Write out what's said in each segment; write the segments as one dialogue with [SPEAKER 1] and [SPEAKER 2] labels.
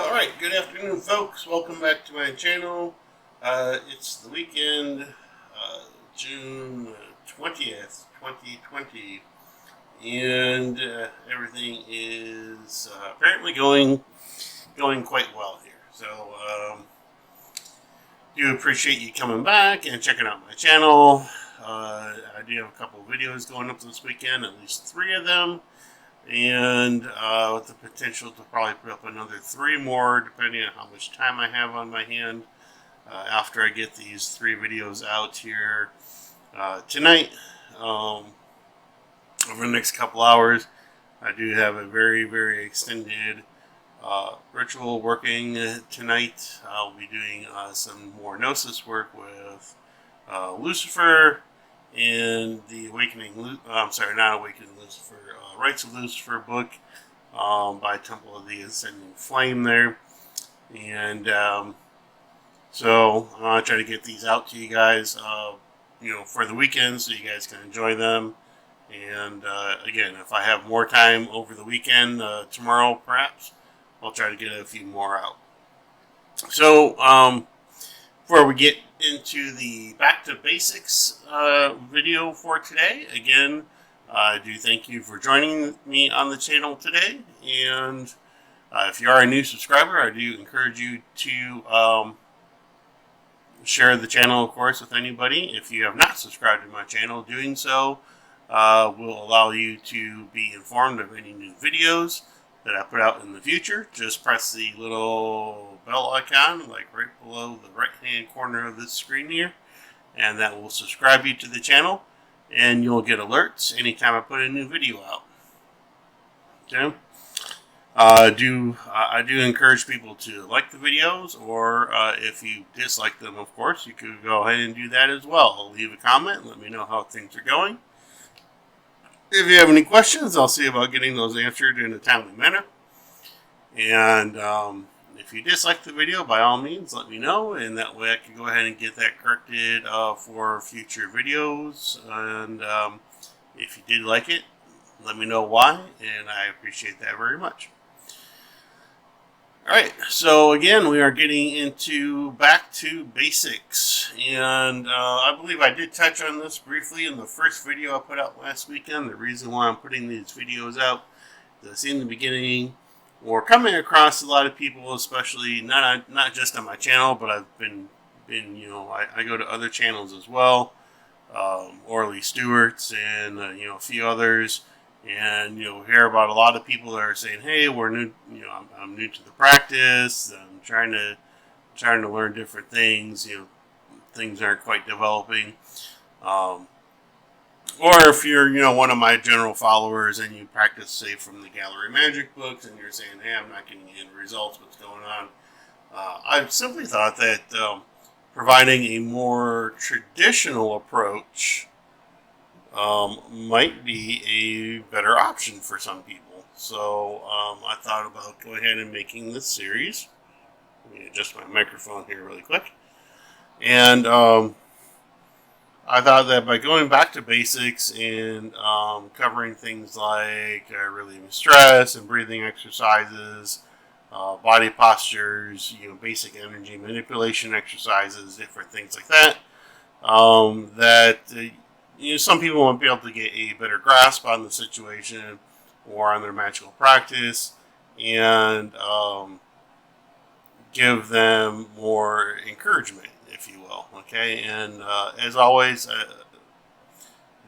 [SPEAKER 1] Alright, good afternoon folks. Welcome back to my channel. It's the weekend, June 20th, 2020, and everything is apparently going quite well here. So, do appreciate you coming back and checking out my channel. I do have a couple of videos going up this weekend, at least 3 of them. And with the potential to probably put up another 3 more, depending on how much time I have on my hand after I get these 3 videos out here tonight. Over the next couple hours, I do have a very, very extended ritual working tonight. I'll be doing some more Gnosis work with Lucifer and the Awakening, I'm sorry, not Awakening Lucifer, Rites of Lucifer book by Temple of the Ascending Flame there. And so I'm going to try to get these out to you guys, for the weekend so you guys can enjoy them. And again, if I have more time over the weekend, tomorrow perhaps, I'll try to get a few more out. So, before we get into the Back to Basics video for today, again, I do thank you for joining me on the channel today. And if you are a new subscriber, I do encourage you to share the channel, of course, with anybody. If you have not subscribed to my channel, doing so will allow you to be informed of any new videos that I put out in the future. Just press the little bell icon, like right below the right-hand corner of this screen here, and that will subscribe you to the channel, and you'll get alerts anytime I put a new video out. Okay. I do encourage people to like the videos, or if you dislike them, of course, you could go ahead and do that as well. Leave a comment, let me know how things are going. If you have any questions, I'll see about getting those answered in a timely manner. And if you dislike the video, by all means, let me know, and that way I can go ahead and get that corrected for future videos. And if you did like it, let me know why, and I appreciate that very much. Alright, so again, we are getting into Back to Basics, and I believe I did touch on this briefly in the first video I put out last weekend. The reason why I'm putting these videos out is I see in the beginning, or coming across a lot of people, especially not just on my channel, but I've been I go to other channels as well, Orly Stewart's and a few others. And hear about a lot of people that are saying, "Hey, we're new. I'm new to the practice. I'm trying to learn different things. Things aren't quite developing." Or if you're one of my general followers and you practice, say, from the Gallery Magic books, and you're saying, "Hey, I'm not getting any results. What's going on?" I've simply thought that providing a more traditional approach might be a better option for some people. So I thought about going ahead and making this series. Let me adjust my microphone here really quick. And I thought that by going back to basics and covering things like relieving stress and breathing exercises, body postures, basic energy manipulation exercises, different things like that, some people won't be able to get a better grasp on the situation or on their magical practice, and give them more encouragement, if you will. Okay, and as always,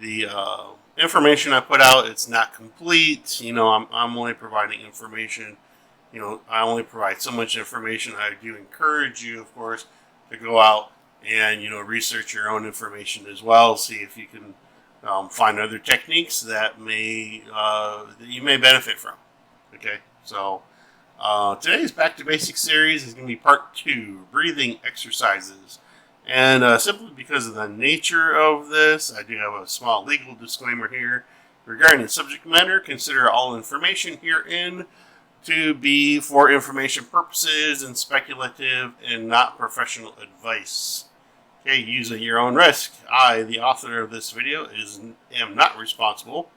[SPEAKER 1] the information I put out, it's not complete. I'm only providing information. I only provide so much information. I do encourage you, of course, to go out and research your own information as well. See if you can find other techniques that you may benefit from. Okay, so today's Back to Basics series is going to be part 2, breathing exercises. And simply because of the nature of this, I do have a small legal disclaimer here regarding the subject matter. Consider all information herein to be for information purposes and speculative and not professional advice. Okay, use at your own risk. I, the author of this video, am not responsible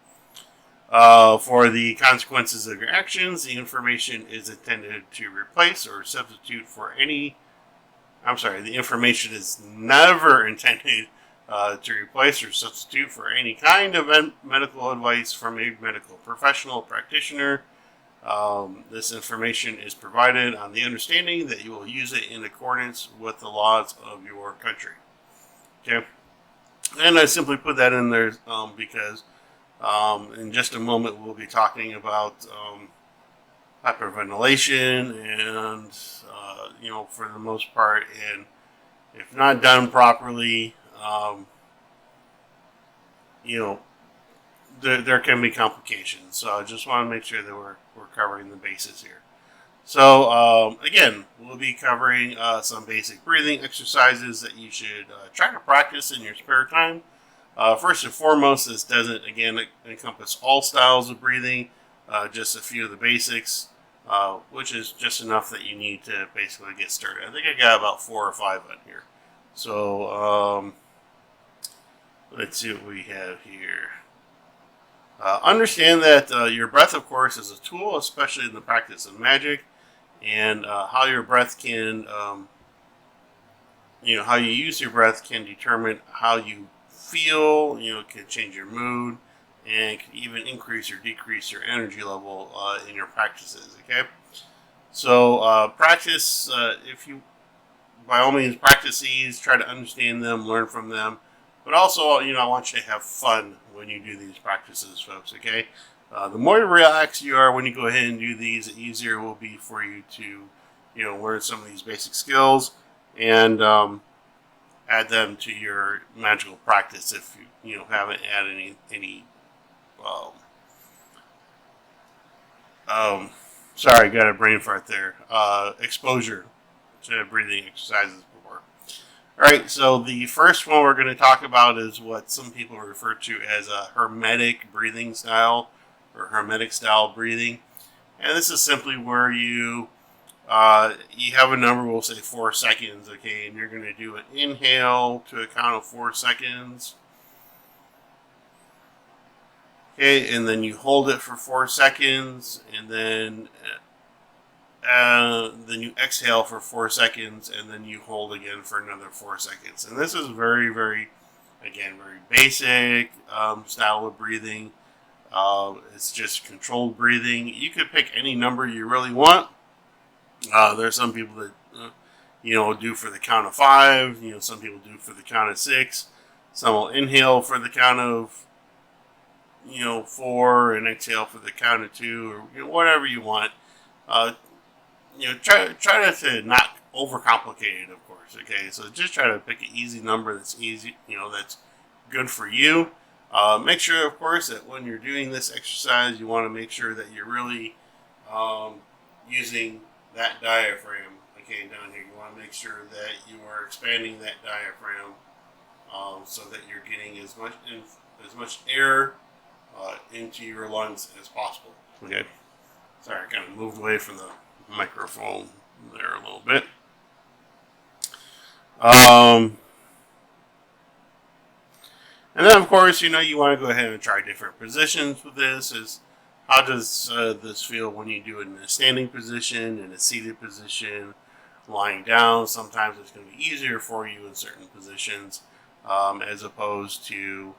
[SPEAKER 1] For the consequences of your actions, the information is intended to replace or substitute for any. I'm sorry, the information is never intended to replace or substitute for any kind of medical advice from a medical professional practitioner. This information is provided on the understanding that you will use it in accordance with the laws of your country. Okay, and I simply put that in there because in just a moment we'll be talking about hyperventilation, and for the most part, and if not done properly, there can be complications. So I just want to make sure that we're covering the bases here. So again, we'll be covering some basic breathing exercises that you should try to practice in your spare time. First and foremost, this doesn't, again, encompass all styles of breathing, just a few of the basics, which is just enough that you need to basically get started. I think I got about 4 or 5 on here. So let's see what we have here. Understand that your breath, of course, is a tool, especially in the practice of magic, and how your breath can, how you use your breath can determine how you feel. It can change your mood, and can even increase or decrease your energy level in your practices. Okay, so practice. If you, by all means, practice these. Try to understand them, learn from them, but also, I want you to have fun when you do these practices, folks. Okay, the more relaxed you are when you go ahead and do these, the easier it will be for you to, learn some of these basic skills and add them to your magical practice if you haven't added any sorry, got a brain fart there. Exposure to breathing exercises before. All right, so the first one we're going to talk about is what some people refer to as a hermetic breathing style or hermetic style breathing, and this is simply where you have a number, we'll say 4 seconds, okay, and you're going to do an inhale to a count of 4 seconds, okay, and then you hold it for 4 seconds, and then you exhale for 4 seconds, and then you hold again for another 4 seconds. And this is very, very, again, very basic style of breathing. It's just controlled breathing. You could pick any number you really want. There's some people that do for the count of 5. Some people do for the count of 6. Some will inhale for the count of 4 and exhale for the count of 2, or whatever you want. Try to not overcomplicate it, of course. Okay, so just try to pick an easy number that's easy. That's good for you. Make sure, of course, that when you're doing this exercise, you want to make sure that you're really using that diaphragm. Okay, down here, you want to make sure that you are expanding that diaphragm so that you're getting as much air into your lungs as possible. Okay, sorry, I kind of moved away from the microphone there a little bit. And then, of course, you want to go ahead and try different positions with this. How does this feel when you do it in a standing position, in a seated position, lying down? Sometimes it's going to be easier for you in certain positions as opposed to,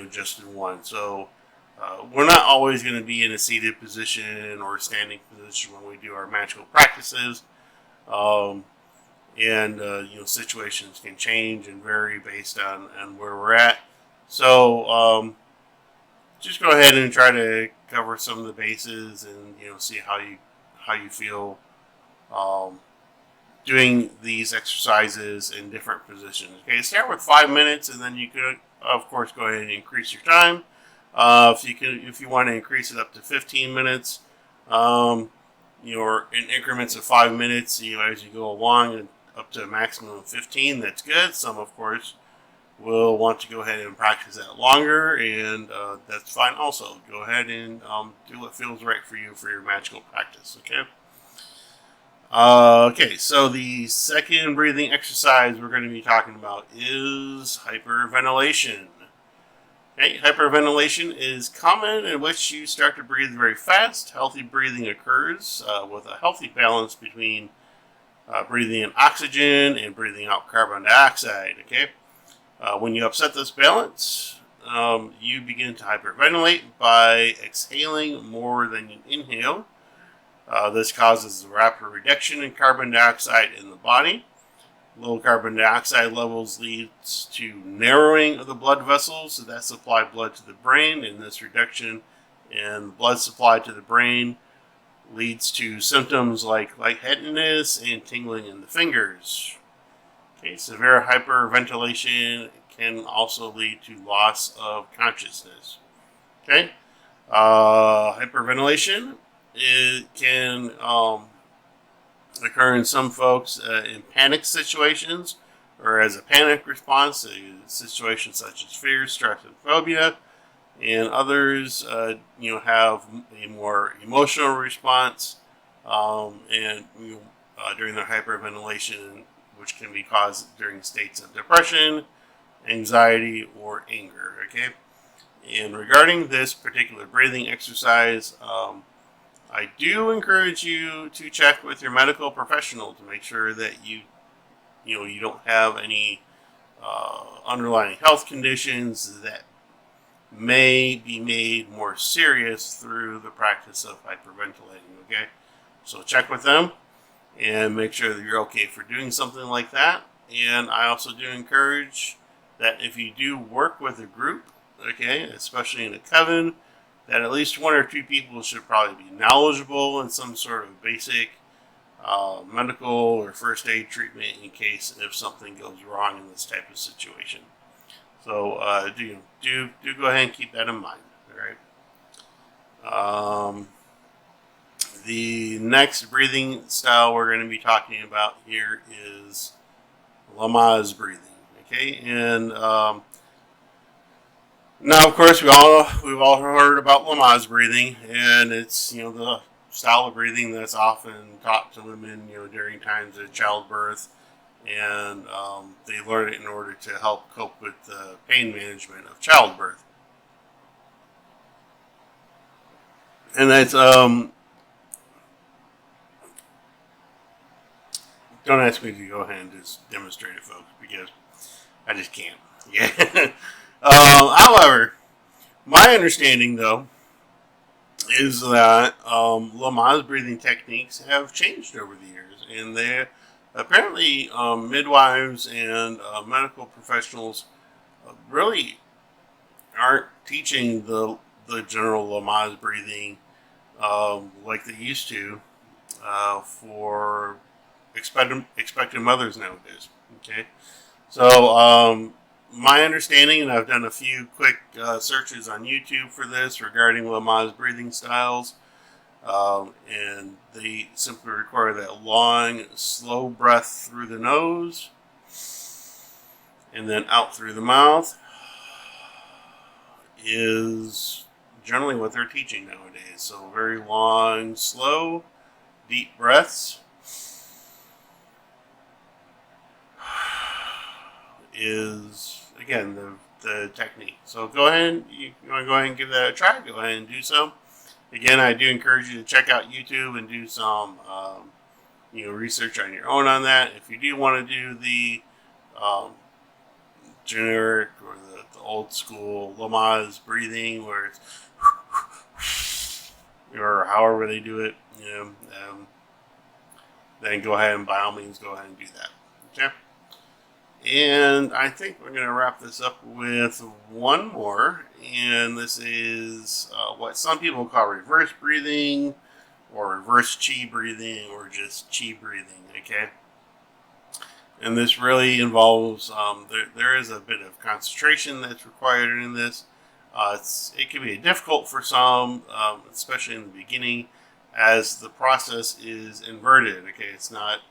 [SPEAKER 1] just in one. So we're not always going to be in a seated position or a standing position when we do our magical practices. And situations can change and vary based on where we're at. So just go ahead and try to cover some of the bases and see how you feel doing these exercises in different positions. Okay, start with 5 minutes, and then you could, of course, go ahead and increase your time. If you want to increase it up to 15 minutes, in increments of 5 minutes, as you go along, and up to a maximum of 15, that's good. Some, of course, will want to go ahead and practice that longer, and that's fine also. Go ahead and do what feels right for you for your magical practice, okay? Okay, so the second breathing exercise we're going to be talking about is hyperventilation. Okay, hyperventilation is common in which you start to breathe very fast. Healthy breathing occurs with a healthy balance between breathing in oxygen and breathing out carbon dioxide. Okay, when you upset this balance, you begin to hyperventilate by exhaling more than you inhale. This causes a rapid reduction in carbon dioxide in the body. Low carbon dioxide levels leads to narrowing of the blood vessels that supply blood to the brain, and this reduction in blood supply to the brain leads to symptoms like lightheadedness and tingling in the fingers. Okay, severe hyperventilation can also lead to loss of consciousness. Okay, hyperventilation can occur in some folks in panic situations or as a panic response to situations such as fear, stress, and phobia. And others, have a more emotional response, and during their hyperventilation, which can be caused during states of depression, anxiety, or anger. Okay, and regarding this particular breathing exercise, I do encourage you to check with your medical professional to make sure that you don't have any underlying health conditions that may be made more serious through the practice of hyperventilating. Okay, so check with them and make sure that you're okay for doing something like that. And I also do encourage that if you do work with a group, okay, especially in a coven, that at least one or two people should probably be knowledgeable in some sort of basic medical or first aid treatment in case if something goes wrong in this type of situation. So do go ahead and keep that in mind. All right. The next breathing style we're going to be talking about here is Lamaze breathing. Okay, and now, of course, we've all heard about Lamaze breathing, and it's the style of breathing that's often taught to women during times of childbirth, and they learn it in order to help cope with the pain management of childbirth. And that's don't ask me to go ahead and just demonstrate it, folks, because I just can't. Yeah. However, my understanding, though, is that Lamaze breathing techniques have changed over the years, and they apparently midwives and medical professionals really aren't teaching the general Lamaze breathing like they used to for expectant mothers nowadays. Okay, so my understanding, and I've done a few quick searches on YouTube for this regarding Lamaze breathing styles, and they simply require that long, slow breath through the nose and then out through the mouth is generally what they're teaching nowadays. So very long, slow, deep breaths is, again, the technique. So go ahead, you want to go ahead and give that a try, go ahead and do so. Again, I do encourage you to check out YouTube and do some research on your own on that. If you do want to do the generic or the old school Lamaze breathing, where it's or however they do it, then go ahead and by all means go ahead and do that. Okay. And I think we're going to wrap this up with one more, and this is what some people call reverse breathing, or reverse chi breathing, or just chi breathing. Okay. And this really involves there is a bit of concentration that's required in this. It can be difficult for some, especially in the beginning, as the process is inverted. Okay, it's not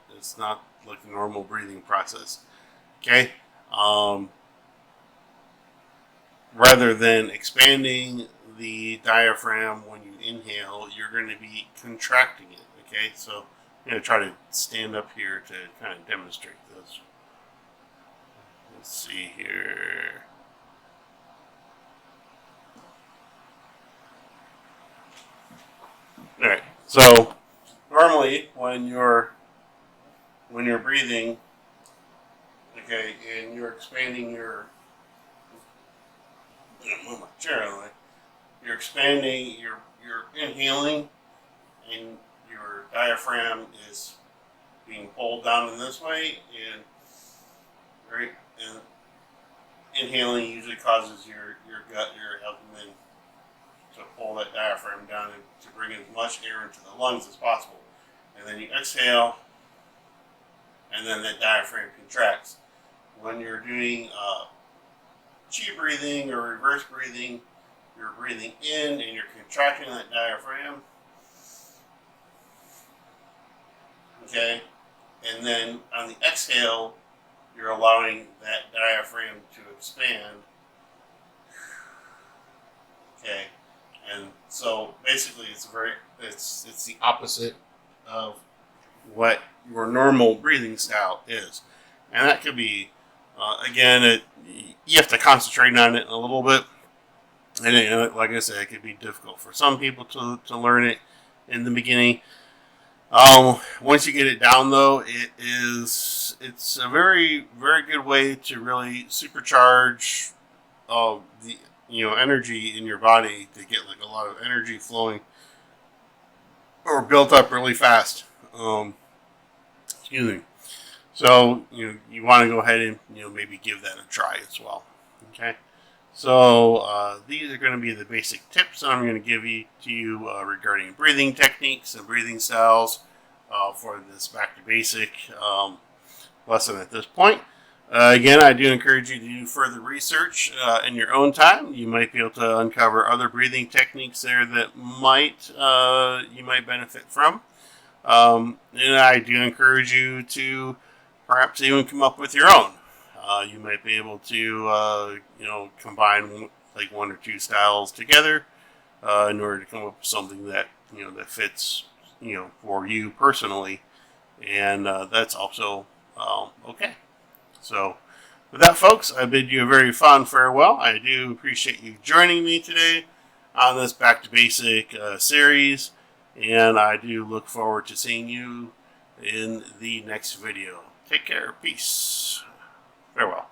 [SPEAKER 1] like a normal breathing process. Okay, rather than expanding the diaphragm when you inhale, you're going to be contracting it. Okay, so I'm going to try to stand up here to kind of demonstrate this. Let's see here. So normally when you're breathing, okay, and you're expanding your, move my chair out of the way. You're expanding, you're inhaling, and your diaphragm is being pulled down in this way, and right, and inhaling usually causes your gut, your abdomen to pull that diaphragm down and to bring as much air into the lungs as possible. And then you exhale, and then that diaphragm contracts. When you're doing chi breathing or reverse breathing, you're breathing in and you're contracting that diaphragm. Okay? And then on the exhale, you're allowing that diaphragm to expand. Okay? And so basically it's the opposite of what your normal breathing style is. And that could be, you have to concentrate on it a little bit. And like I said, it could be difficult for some people to learn it in the beginning. Once you get it down, though, it's a very, very good way to really supercharge the energy in your body, to get like a lot of energy flowing or built up really fast. Excuse me. So you want to go ahead and maybe give that a try as well. Okay. So these are going to be the basic tips I'm going to give to you regarding breathing techniques and breathing styles for this back to basic lesson at this point. Again, I do encourage you to do further research in your own time. You might be able to uncover other breathing techniques there that you might benefit from. And I do encourage you to perhaps even come up with your own. You might be able to, combine like one or two styles together in order to come up with something that that fits, for you personally, and that's also okay. So, with that, folks, I bid you a very fond farewell. I do appreciate you joining me today on this Back to Basic series, and I do look forward to seeing you in the next video. Take care. Peace. Farewell.